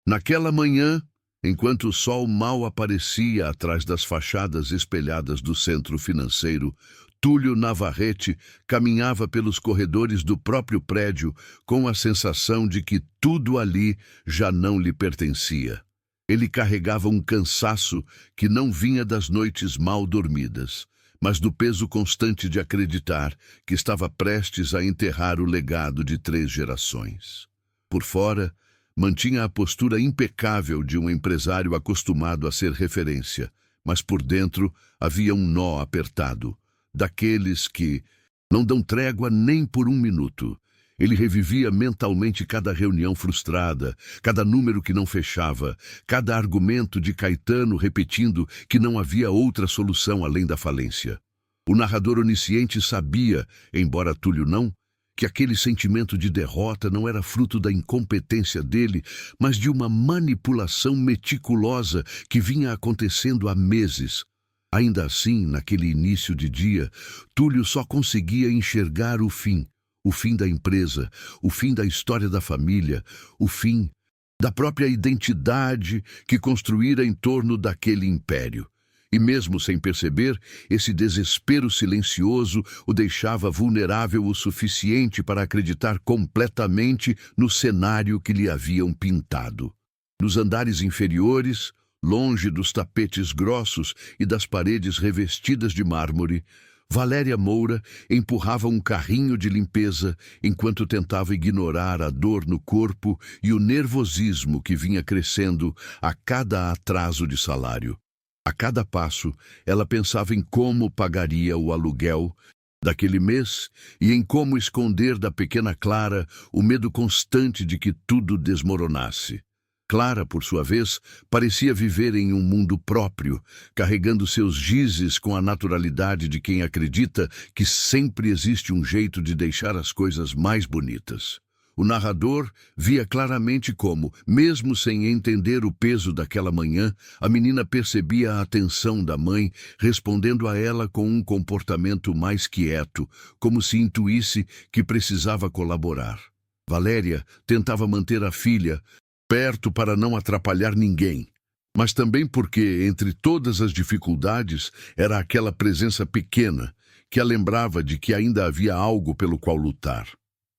Naquela manhã, enquanto o sol mal aparecia atrás das fachadas espelhadas do centro financeiro, Túlio Navarrete caminhava pelos corredores do próprio prédio com a sensação de que tudo ali já não lhe pertencia. Ele carregava um cansaço que não vinha das noites mal dormidas, mas do peso constante de acreditar que estava prestes a enterrar o legado de 3 gerações. Por fora, mantinha a postura impecável de um empresário acostumado a ser referência, mas por dentro havia um nó apertado, daqueles que não dão trégua nem por um minuto. Ele revivia mentalmente cada reunião frustrada, cada número que não fechava, cada argumento de Caetano repetindo que não havia outra solução além da falência. O narrador onisciente sabia, embora Túlio não, que aquele sentimento de derrota não era fruto da incompetência dele, mas de uma manipulação meticulosa que vinha acontecendo há meses. Ainda assim, naquele início de dia, Túlio só conseguia enxergar o fim da empresa, o fim da história da família, o fim da própria identidade que construíra em torno daquele império. E mesmo sem perceber, esse desespero silencioso o deixava vulnerável o suficiente para acreditar completamente no cenário que lhe haviam pintado. Nos andares inferiores, longe dos tapetes grossos e das paredes revestidas de mármore, Valéria Moura empurrava um carrinho de limpeza enquanto tentava ignorar a dor no corpo e o nervosismo que vinha crescendo a cada atraso de salário. A cada passo, ela pensava em como pagaria o aluguel daquele mês e em como esconder da pequena Clara o medo constante de que tudo desmoronasse. Clara, por sua vez, parecia viver em um mundo próprio, carregando seus gizes com a naturalidade de quem acredita que sempre existe um jeito de deixar as coisas mais bonitas. O narrador via claramente como, mesmo sem entender o peso daquela manhã, a menina percebia a atenção da mãe, respondendo a ela com um comportamento mais quieto, como se intuísse que precisava colaborar. Valéria tentava manter a filha perto para não atrapalhar ninguém, mas também porque, entre todas as dificuldades, era aquela presença pequena que a lembrava de que ainda havia algo pelo qual lutar.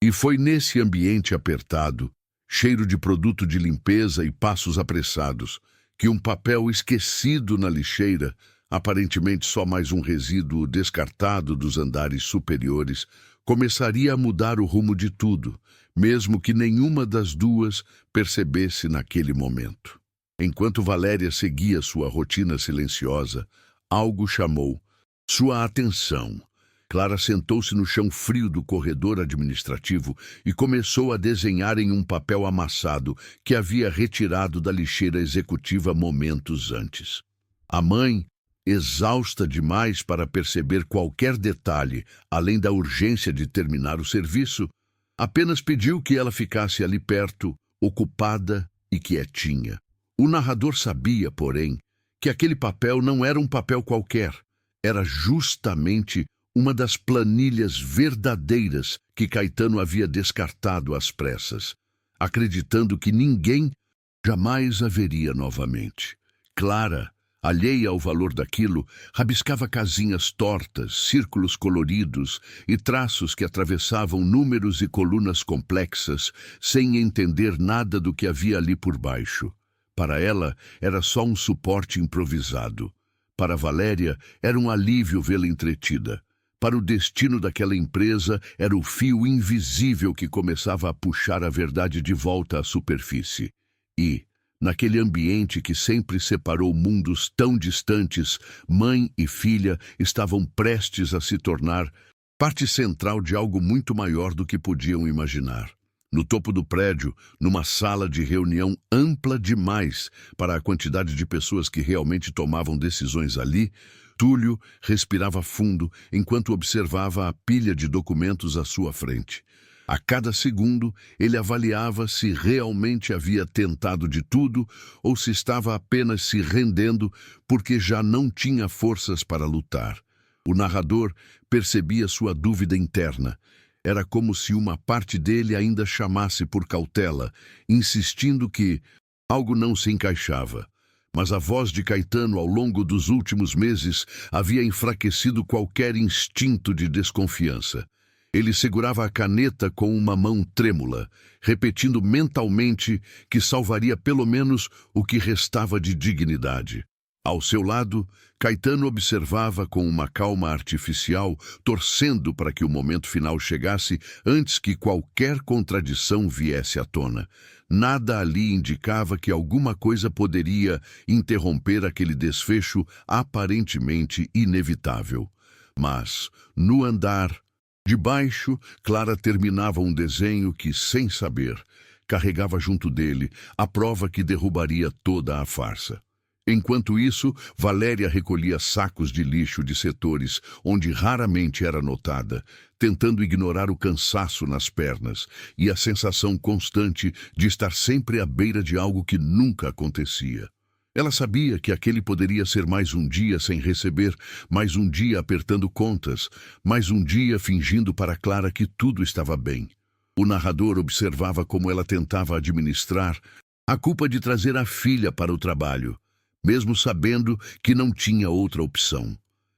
E foi nesse ambiente apertado, cheiro de produto de limpeza e passos apressados, que um papel esquecido na lixeira, aparentemente só mais um resíduo descartado dos andares superiores, começaria a mudar o rumo de tudo, mesmo que nenhuma das duas percebesse naquele momento. Enquanto Valéria seguia sua rotina silenciosa, algo chamou sua atenção. Clara sentou-se no chão frio do corredor administrativo e começou a desenhar em um papel amassado que havia retirado da lixeira executiva momentos antes. A mãe, exausta demais para perceber qualquer detalhe, além da urgência de terminar o serviço, apenas pediu que ela ficasse ali perto, ocupada e quietinha. O narrador sabia, porém, que aquele papel não era um papel qualquer. Era justamente uma das planilhas verdadeiras que Caetano havia descartado às pressas, acreditando que ninguém jamais a veria novamente. Clara, alheia ao valor daquilo, rabiscava casinhas tortas, círculos coloridos e traços que atravessavam números e colunas complexas, sem entender nada do que havia ali por baixo. Para ela, era só um suporte improvisado. Para Valéria, era um alívio vê-la entretida. Para o destino daquela empresa, era o fio invisível que começava a puxar a verdade de volta à superfície. E, naquele ambiente que sempre separou mundos tão distantes, mãe e filha estavam prestes a se tornar parte central de algo muito maior do que podiam imaginar. No topo do prédio, numa sala de reunião ampla demais para a quantidade de pessoas que realmente tomavam decisões ali, Túlio respirava fundo enquanto observava a pilha de documentos à sua frente. A cada segundo, ele avaliava se realmente havia tentado de tudo ou se estava apenas se rendendo porque já não tinha forças para lutar. O narrador percebia sua dúvida interna. Era como se uma parte dele ainda chamasse por cautela, insistindo que Algo não se encaixava, mas a voz de Caetano ao longo dos últimos meses havia enfraquecido qualquer instinto de desconfiança. Ele segurava a caneta com uma mão trêmula, repetindo mentalmente que salvaria pelo menos o que restava de dignidade. Ao seu lado, Caetano observava com uma calma artificial, torcendo para que o momento final chegasse antes que qualquer contradição viesse à tona. Nada ali indicava que alguma coisa poderia interromper aquele desfecho aparentemente inevitável. Mas, no andar de baixo, Clara terminava um desenho que, sem saber, carregava junto dele a prova que derrubaria toda a farsa. Enquanto isso, Valéria recolhia sacos de lixo de setores onde raramente era notada, tentando ignorar o cansaço nas pernas e a sensação constante de estar sempre à beira de algo que nunca acontecia. Ela sabia que aquele poderia ser mais um dia sem receber, mais um dia apertando contas, mais um dia fingindo para Clara que tudo estava bem. O narrador observava como ela tentava administrar a culpa de trazer a filha para o trabalho, mesmo sabendo que não tinha outra opção.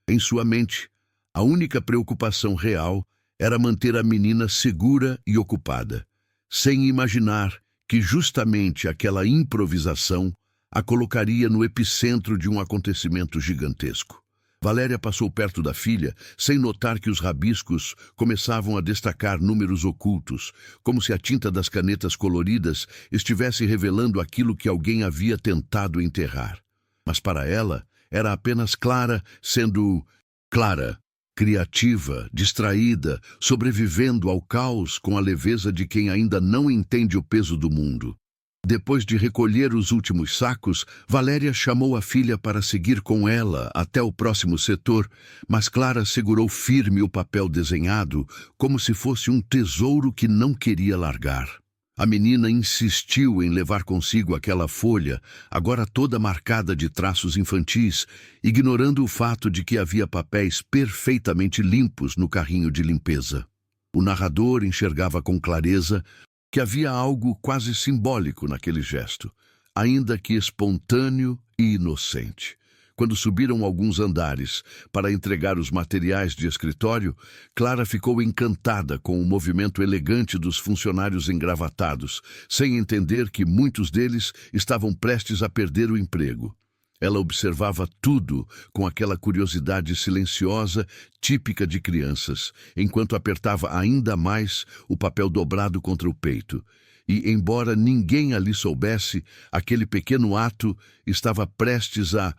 Em sua mente, a única preocupação real era manter a menina segura e ocupada, sem imaginar que justamente aquela improvisação a colocaria no epicentro de um acontecimento gigantesco. Valéria passou perto da filha, sem notar que os rabiscos começavam a destacar números ocultos, como se a tinta das canetas coloridas estivesse revelando aquilo que alguém havia tentado enterrar. Mas para ela, era apenas Clara sendo Clara, criativa, distraída, sobrevivendo ao caos com a leveza de quem ainda não entende o peso do mundo. Depois de recolher os últimos sacos, Valéria chamou a filha para seguir com ela até o próximo setor, mas Clara segurou firme o papel desenhado, como se fosse um tesouro que não queria largar. A menina insistiu em levar consigo aquela folha, agora toda marcada de traços infantis, ignorando o fato de que havia papéis perfeitamente limpos no carrinho de limpeza. O narrador enxergava com clareza que havia algo quase simbólico naquele gesto, ainda que espontâneo e inocente. Quando subiram alguns andares para entregar os materiais de escritório, Clara ficou encantada com o movimento elegante dos funcionários engravatados, sem entender que muitos deles estavam prestes a perder o emprego. Ela observava tudo com aquela curiosidade silenciosa típica de crianças, enquanto apertava ainda mais o papel dobrado contra o peito. E, embora ninguém ali soubesse, aquele pequeno ato estava prestes a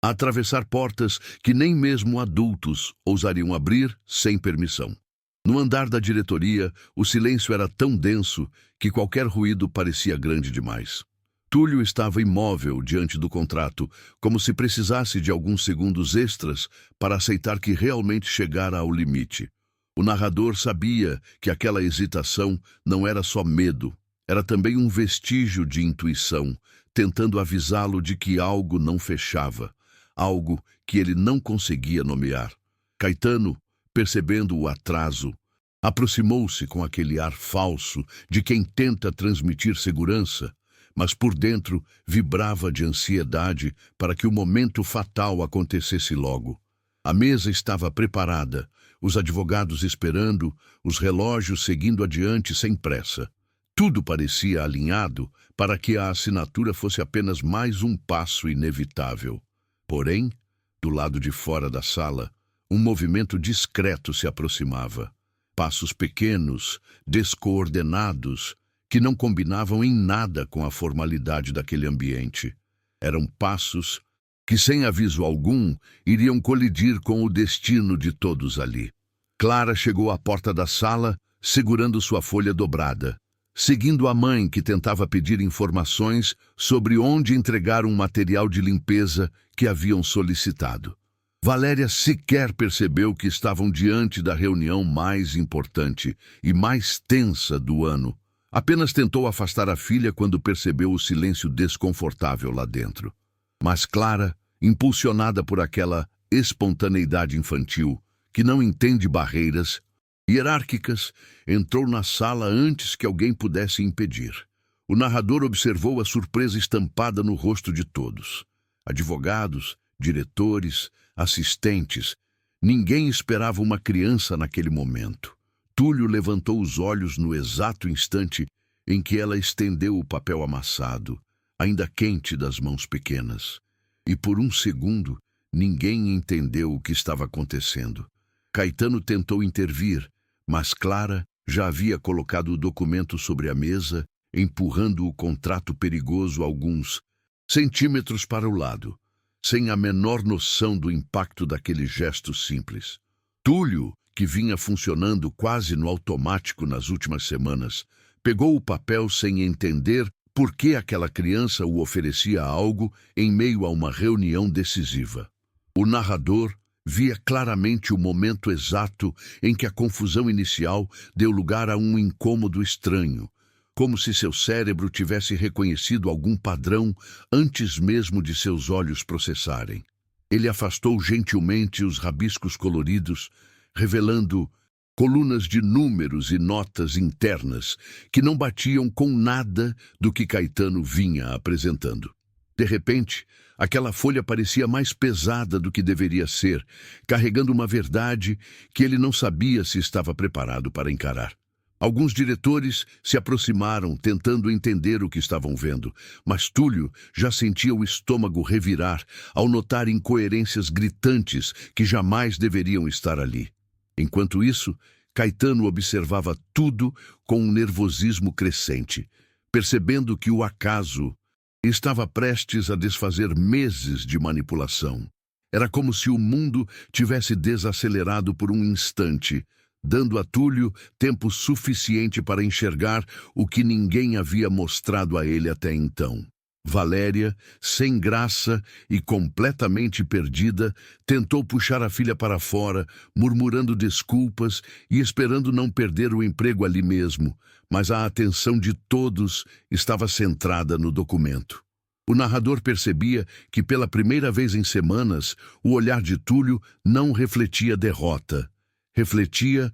atravessar portas que nem mesmo adultos ousariam abrir sem permissão. No andar da diretoria, o silêncio era tão denso que qualquer ruído parecia grande demais. Túlio estava imóvel diante do contrato, como se precisasse de alguns segundos extras para aceitar que realmente chegara ao limite. O narrador sabia que aquela hesitação não era só medo, era também um vestígio de intuição, tentando avisá-lo de que algo não fechava, algo que ele não conseguia nomear. Caetano, percebendo o atraso, aproximou-se com aquele ar falso de quem tenta transmitir segurança, mas por dentro vibrava de ansiedade para que o momento fatal acontecesse logo. A mesa estava preparada, os advogados esperando, os relógios seguindo adiante sem pressa. Tudo parecia alinhado para que a assinatura fosse apenas mais um passo inevitável. Porém, do lado de fora da sala, um movimento discreto se aproximava. Passos pequenos, descoordenados, que não combinavam em nada com a formalidade daquele ambiente. Eram passos que, sem aviso algum, iriam colidir com o destino de todos ali. Clara chegou à porta da sala, segurando sua folha dobrada, seguindo a mãe que tentava pedir informações sobre onde entregar um material de limpeza que haviam solicitado. Valéria sequer percebeu que estavam diante da reunião mais importante e mais tensa do ano. Apenas tentou afastar a filha quando percebeu o silêncio desconfortável lá dentro. Mas Clara, impulsionada por aquela espontaneidade infantil, que não entende barreiras hierárquicas, entrou na sala antes que alguém pudesse impedir. O narrador observou a surpresa estampada no rosto de todos. Advogados, diretores, assistentes. Ninguém esperava uma criança naquele momento. Túlio levantou os olhos no exato instante em que ela estendeu o papel amassado, ainda quente das mãos pequenas. E por um segundo, ninguém entendeu o que estava acontecendo. Caetano tentou intervir, mas Clara já havia colocado o documento sobre a mesa, empurrando o contrato perigoso alguns centímetros para o lado, sem a menor noção do impacto daquele gesto simples. Túlio, que vinha funcionando quase no automático nas últimas semanas, pegou o papel sem entender por que aquela criança o oferecia algo em meio a uma reunião decisiva. O narrador via claramente o momento exato em que a confusão inicial deu lugar a um incômodo estranho, como se seu cérebro tivesse reconhecido algum padrão antes mesmo de seus olhos processarem. Ele afastou gentilmente os rabiscos coloridos, revelando colunas de números e notas internas que não batiam com nada do que Caetano vinha apresentando. De repente, aquela folha parecia mais pesada do que deveria ser, carregando uma verdade que ele não sabia se estava preparado para encarar. Alguns diretores se aproximaram, tentando entender o que estavam vendo, mas Túlio já sentia o estômago revirar ao notar incoerências gritantes que jamais deveriam estar ali. Enquanto isso, Caetano observava tudo com um nervosismo crescente, percebendo que o acaso estava prestes a desfazer meses de manipulação. Era como se o mundo tivesse desacelerado por um instante, dando a Túlio tempo suficiente para enxergar o que ninguém havia mostrado a ele até então. Valéria, sem graça e completamente perdida, tentou puxar a filha para fora, murmurando desculpas e esperando não perder o emprego ali mesmo, mas a atenção de todos estava centrada no documento. O narrador percebia que, pela primeira vez em semanas, o olhar de Túlio não refletia derrota. Refletia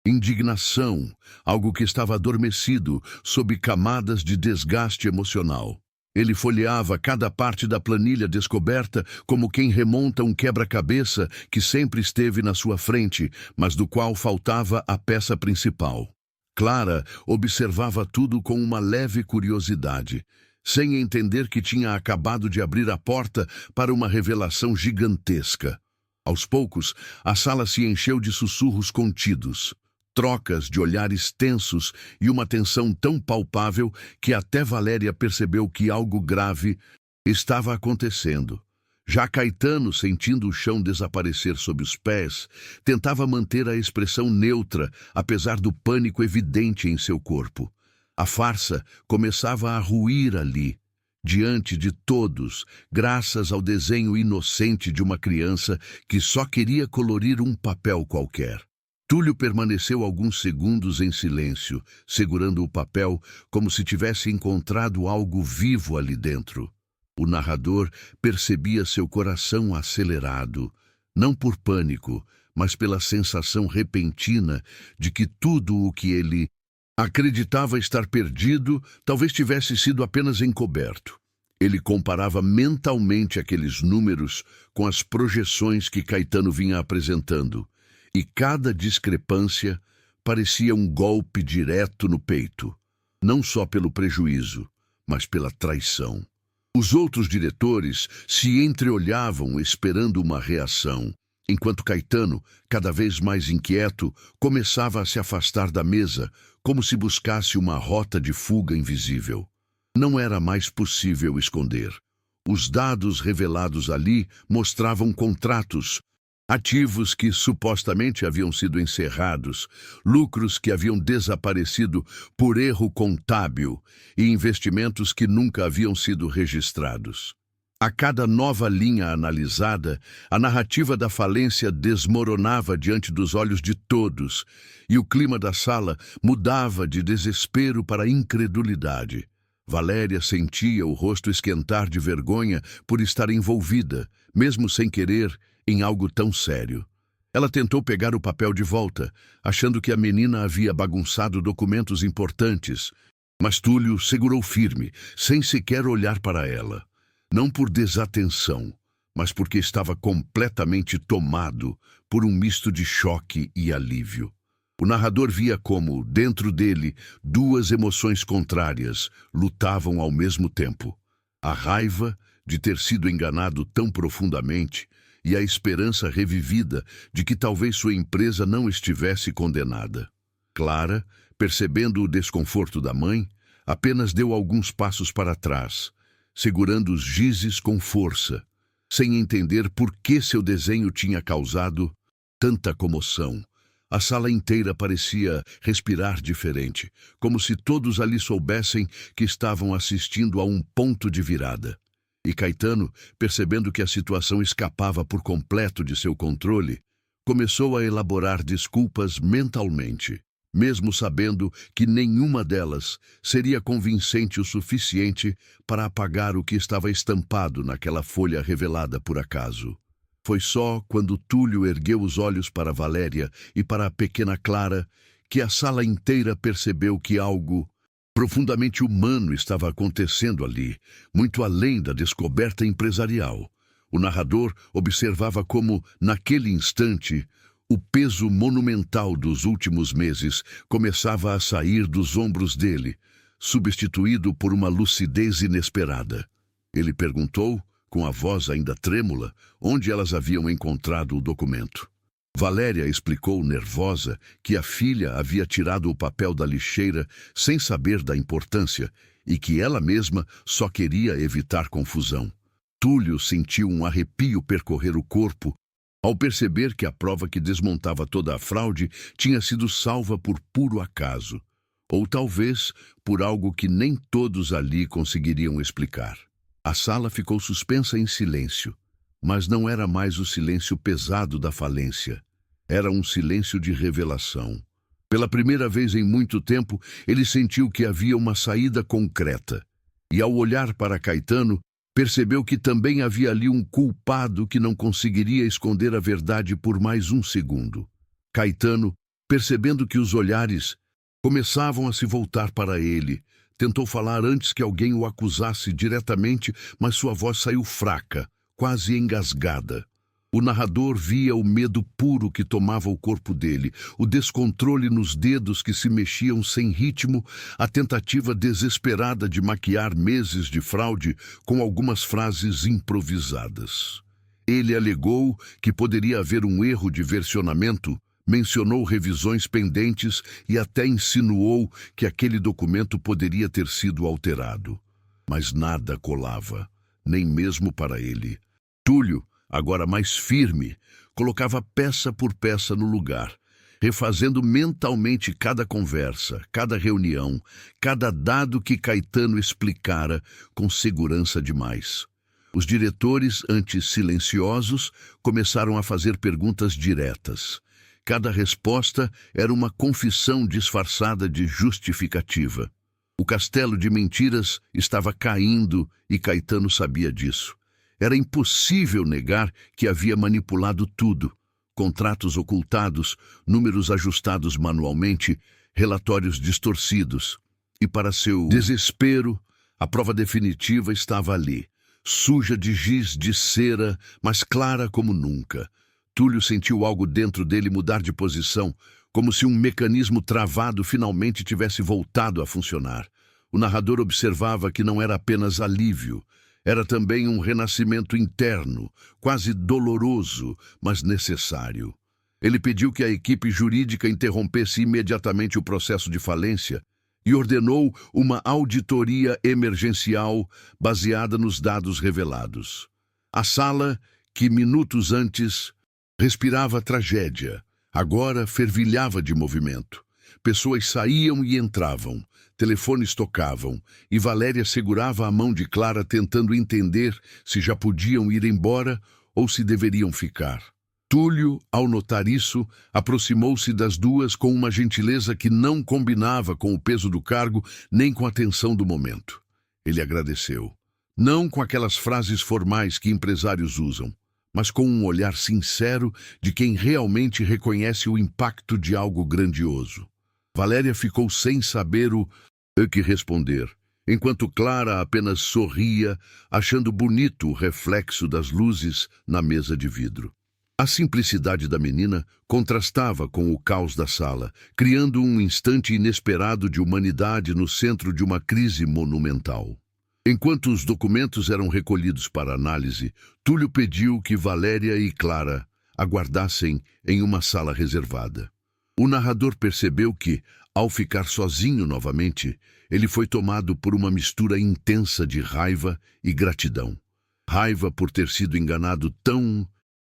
indignação, algo que estava adormecido sob camadas de desgaste emocional. Ele folheava cada parte da planilha descoberta como quem remonta um quebra-cabeça que sempre esteve na sua frente, mas do qual faltava a peça principal. Clara observava tudo com uma leve curiosidade, sem entender que tinha acabado de abrir a porta para uma revelação gigantesca. Aos poucos, a sala se encheu de sussurros contidos, trocas de olhares tensos e uma tensão tão palpável que até Valéria percebeu que algo grave estava acontecendo. Já Caetano, sentindo o chão desaparecer sob os pés, tentava manter a expressão neutra, apesar do pânico evidente em seu corpo. A farsa começava a ruir ali, diante de todos, graças ao desenho inocente de uma criança que só queria colorir um papel qualquer. Túlio permaneceu alguns segundos em silêncio, segurando o papel como se tivesse encontrado algo vivo ali dentro. O narrador percebia seu coração acelerado, não por pânico, mas pela sensação repentina de que tudo o que ele acreditava estar perdido talvez tivesse sido apenas encoberto. Ele comparava mentalmente aqueles números com as projeções que Caetano vinha apresentando, e cada discrepância parecia um golpe direto no peito, não só pelo prejuízo, mas pela traição. Os outros diretores se entreolhavam esperando uma reação, enquanto Caetano, cada vez mais inquieto, começava a se afastar da mesa, como se buscasse uma rota de fuga invisível. Não era mais possível esconder. Os dados revelados ali mostravam contratos, ativos que supostamente haviam sido encerrados, lucros que haviam desaparecido por erro contábil e investimentos que nunca haviam sido registrados. A cada nova linha analisada, a narrativa da falência desmoronava diante dos olhos de todos, e o clima da sala mudava de desespero para incredulidade. Valéria sentia o rosto esquentar de vergonha por estar envolvida, mesmo sem querer, em algo tão sério. Ela tentou pegar o papel de volta, achando que a menina havia bagunçado documentos importantes, Mas Túlio segurou firme, sem sequer olhar para ela. Não por desatenção, mas porque estava completamente tomado por um misto de choque e alívio. O narrador via como, dentro dele, duas emoções contrárias lutavam ao mesmo tempo. A raiva de ter sido enganado tão profundamente e a esperança revivida de que talvez sua empresa não estivesse condenada. Clara, percebendo o desconforto da mãe, apenas deu alguns passos para trás, segurando os gizes com força, sem entender por que seu desenho tinha causado tanta comoção. A sala inteira parecia respirar diferente, como se todos ali soubessem que estavam assistindo a um ponto de virada. E Caetano, percebendo que a situação escapava por completo de seu controle, começou a elaborar desculpas mentalmente, mesmo sabendo que nenhuma delas seria convincente o suficiente para apagar o que estava estampado naquela folha revelada por acaso. Foi só quando Túlio ergueu os olhos para Valéria e para a pequena Clara que a sala inteira percebeu que algo profundamente humano estava acontecendo ali, muito além da descoberta empresarial. O narrador observava como, naquele instante, o peso monumental dos últimos meses começava a sair dos ombros dele, substituído por uma lucidez inesperada. Ele perguntou, com a voz ainda trêmula, onde elas haviam encontrado o documento. Valéria explicou, nervosa, que a filha havia tirado o papel da lixeira sem saber da importância e que ela mesma só queria evitar confusão. Túlio sentiu um arrepio percorrer o corpo ao perceber que a prova que desmontava toda a fraude tinha sido salva por puro acaso, ou talvez por algo que nem todos ali conseguiriam explicar. A sala ficou suspensa em silêncio, mas não era mais o silêncio pesado da falência. Era um silêncio de revelação. Pela primeira vez em muito tempo, ele sentiu que havia uma saída concreta. E ao olhar para Caetano, percebeu que também havia ali um culpado que não conseguiria esconder a verdade por mais um segundo. Caetano, percebendo que os olhares começavam a se voltar para ele, tentou falar antes que alguém o acusasse diretamente, mas sua voz saiu fraca, quase engasgada. O narrador via o medo puro que tomava o corpo dele, o descontrole nos dedos que se mexiam sem ritmo, a tentativa desesperada de maquiar meses de fraude com algumas frases improvisadas. Ele alegou que poderia haver um erro de versionamento, mencionou revisões pendentes e até insinuou que aquele documento poderia ter sido alterado. Mas nada colava, nem mesmo para ele. Túlio, agora mais firme, colocava peça por peça no lugar, refazendo mentalmente cada conversa, cada reunião, cada dado que Caetano explicara com segurança demais. Os diretores, antes silenciosos, começaram a fazer perguntas diretas. Cada resposta era uma confissão disfarçada de justificativa. O castelo de mentiras estava caindo e Caetano sabia disso. Era impossível negar que havia manipulado tudo. Contratos ocultados, números ajustados manualmente, relatórios distorcidos. E para seu desespero, a prova definitiva estava ali, suja de giz de cera, mas clara como nunca. Túlio sentiu algo dentro dele mudar de posição, como se um mecanismo travado finalmente tivesse voltado a funcionar. O narrador observava que não era apenas alívio, era também um renascimento interno, quase doloroso, mas necessário. Ele pediu que a equipe jurídica interrompesse imediatamente o processo de falência e ordenou uma auditoria emergencial baseada nos dados revelados. A sala, que minutos antes respirava tragédia, agora fervilhava de movimento. Pessoas saíam e entravam, telefones tocavam, e Valéria segurava a mão de Clara tentando entender se já podiam ir embora ou se deveriam ficar. Túlio, ao notar isso, aproximou-se das duas com uma gentileza que não combinava com o peso do cargo nem com a tensão do momento. Ele agradeceu. Não com aquelas frases formais que empresários usam, mas com um olhar sincero de quem realmente reconhece o impacto de algo grandioso. Valéria ficou sem saber o que responder, enquanto Clara apenas sorria, achando bonito o reflexo das luzes na mesa de vidro. A simplicidade da menina contrastava com o caos da sala, criando um instante inesperado de humanidade no centro de uma crise monumental. Enquanto os documentos eram recolhidos para análise, Túlio pediu que Valéria e Clara aguardassem em uma sala reservada. O narrador percebeu que, ao ficar sozinho novamente, ele foi tomado por uma mistura intensa de raiva e gratidão. Raiva por ter sido enganado tão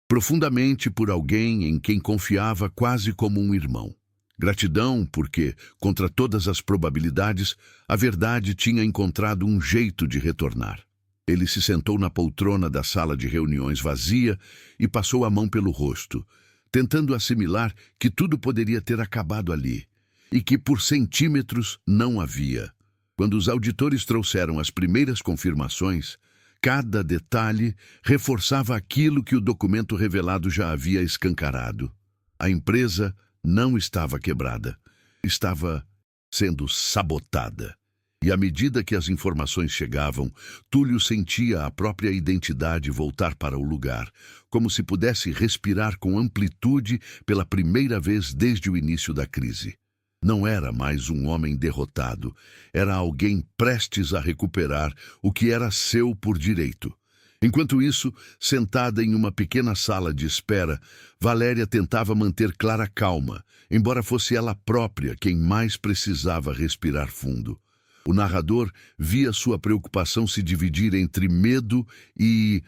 profundamente por alguém em quem confiava quase como um irmão. Gratidão porque, contra todas as probabilidades, a verdade tinha encontrado um jeito de retornar. Ele se sentou na poltrona da sala de reuniões vazia e passou a mão pelo rosto, tentando assimilar que tudo poderia ter acabado ali, e que por centímetros não havia. Quando os auditores trouxeram as primeiras confirmações, cada detalhe reforçava aquilo que o documento revelado já havia escancarado. A empresa não estava quebrada, estava sendo sabotada. E à medida que as informações chegavam, Túlio sentia a própria identidade voltar para o lugar, como se pudesse respirar com amplitude pela primeira vez desde o início da crise. Não era mais um homem derrotado, era alguém prestes a recuperar o que era seu por direito. Enquanto isso, sentada em uma pequena sala de espera, Valéria tentava manter Clara calma, embora fosse ela própria quem mais precisava respirar fundo. O narrador via sua preocupação se dividir entre medo e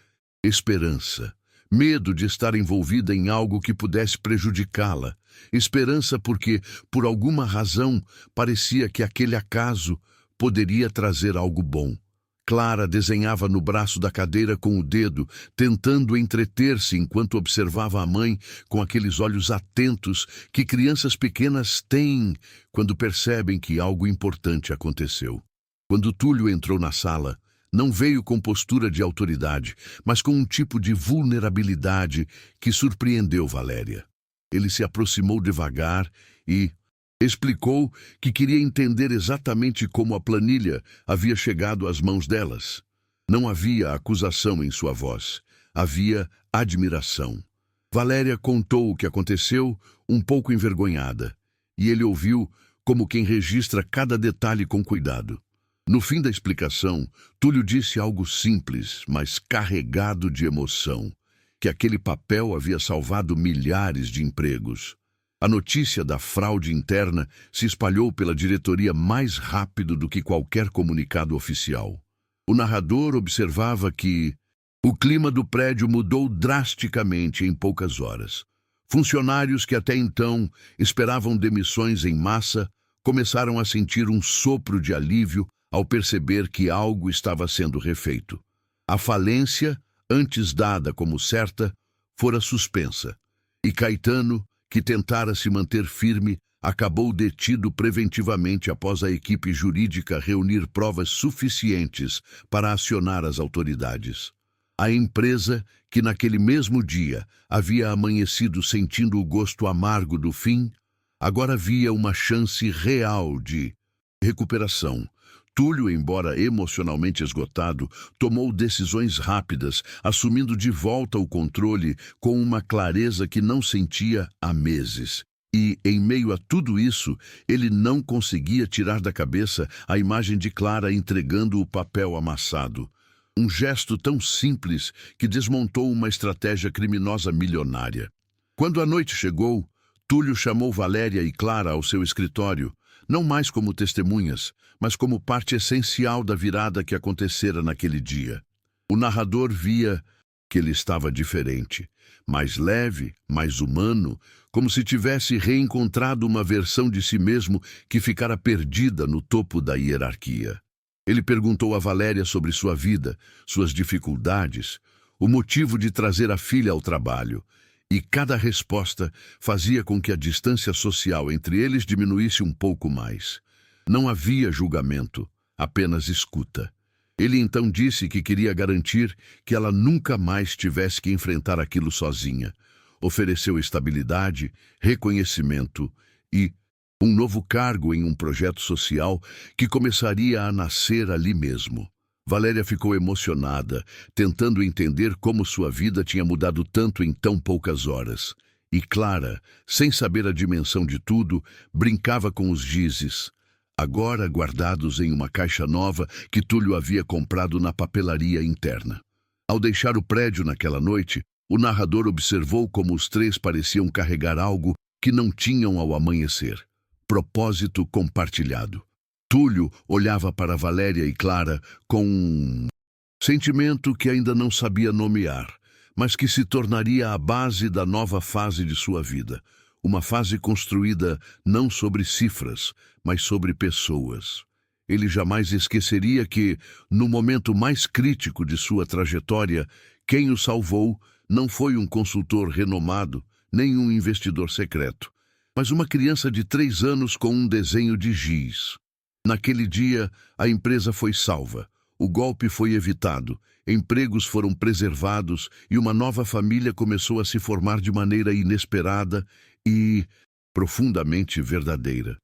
esperança. Medo de estar envolvida em algo que pudesse prejudicá-la. Esperança porque, por alguma razão, parecia que aquele acaso poderia trazer algo bom. Clara desenhava no braço da cadeira com o dedo, tentando entreter-se enquanto observava a mãe com aqueles olhos atentos que crianças pequenas têm quando percebem que algo importante aconteceu. Quando Túlio entrou na sala, não veio com postura de autoridade, mas com um tipo de vulnerabilidade que surpreendeu Valéria. Ele se aproximou devagar e explicou que queria entender exatamente como a planilha havia chegado às mãos delas. Não havia acusação em sua voz, havia admiração. Valéria contou o que aconteceu, um pouco envergonhada, e ele ouviu como quem registra cada detalhe com cuidado. No fim da explicação, Túlio disse algo simples, mas carregado de emoção, que aquele papel havia salvado milhares de empregos. A notícia da fraude interna se espalhou pela diretoria mais rápido do que qualquer comunicado oficial. O narrador observava que o clima do prédio mudou drasticamente em poucas horas. Funcionários que até então esperavam demissões em massa começaram a sentir um sopro de alívio ao perceber que algo estava sendo refeito. A falência, antes dada como certa, fora suspensa, e Caetano, que tentara se manter firme, acabou detido preventivamente após a equipe jurídica reunir provas suficientes para acionar as autoridades. A empresa, que naquele mesmo dia havia amanhecido sentindo o gosto amargo do fim, agora via uma chance real de recuperação. Túlio, embora emocionalmente esgotado, tomou decisões rápidas, assumindo de volta o controle com uma clareza que não sentia há meses. E, em meio a tudo isso, ele não conseguia tirar da cabeça a imagem de Clara entregando o papel amassado. Um gesto tão simples que desmontou uma estratégia criminosa milionária. Quando a noite chegou, Túlio chamou Valéria e Clara ao seu escritório, não mais como testemunhas, mas como parte essencial da virada que acontecera naquele dia. O narrador via que ele estava diferente, mais leve, mais humano, como se tivesse reencontrado uma versão de si mesmo que ficara perdida no topo da hierarquia. Ele perguntou a Valéria sobre sua vida, suas dificuldades, o motivo de trazer a filha ao trabalho, e cada resposta fazia com que a distância social entre eles diminuísse um pouco mais. Não havia julgamento, apenas escuta. Ele então disse que queria garantir que ela nunca mais tivesse que enfrentar aquilo sozinha. Ofereceu estabilidade, reconhecimento e Um novo cargo em um projeto social que começaria a nascer ali mesmo. Valéria ficou emocionada, tentando entender como sua vida tinha mudado tanto em tão poucas horas. E Clara, sem saber a dimensão de tudo, brincava com os gizes, agora guardados em uma caixa nova que Túlio havia comprado na papelaria interna. Ao deixar o prédio naquela noite, o narrador observou como os três pareciam carregar algo que não tinham ao amanhecer. Propósito compartilhado. Túlio olhava para Valéria e Clara com um sentimento que ainda não sabia nomear, mas que se tornaria a base da nova fase de sua vida. Uma fase construída não sobre cifras, mas sobre pessoas. Ele jamais esqueceria que, no momento mais crítico de sua trajetória, quem o salvou não foi um consultor renomado, nem um investidor secreto, mas uma criança de 3 anos com um desenho de giz. Naquele dia, a empresa foi salva, o golpe foi evitado, empregos foram preservados e uma nova família começou a se formar de maneira inesperada e profundamente verdadeira.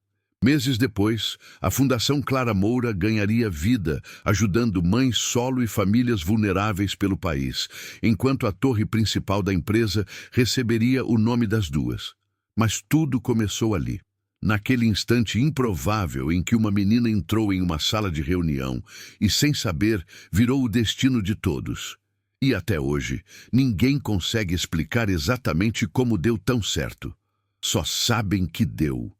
Meses depois, a Fundação Clara Moura ganharia vida, ajudando mães solo e famílias vulneráveis pelo país, enquanto a torre principal da empresa receberia o nome das duas. Mas tudo começou ali. Naquele instante improvável em que uma menina entrou em uma sala de reunião e, sem saber, virou o destino de todos. E até hoje, ninguém consegue explicar exatamente como deu tão certo. Só sabem que deu.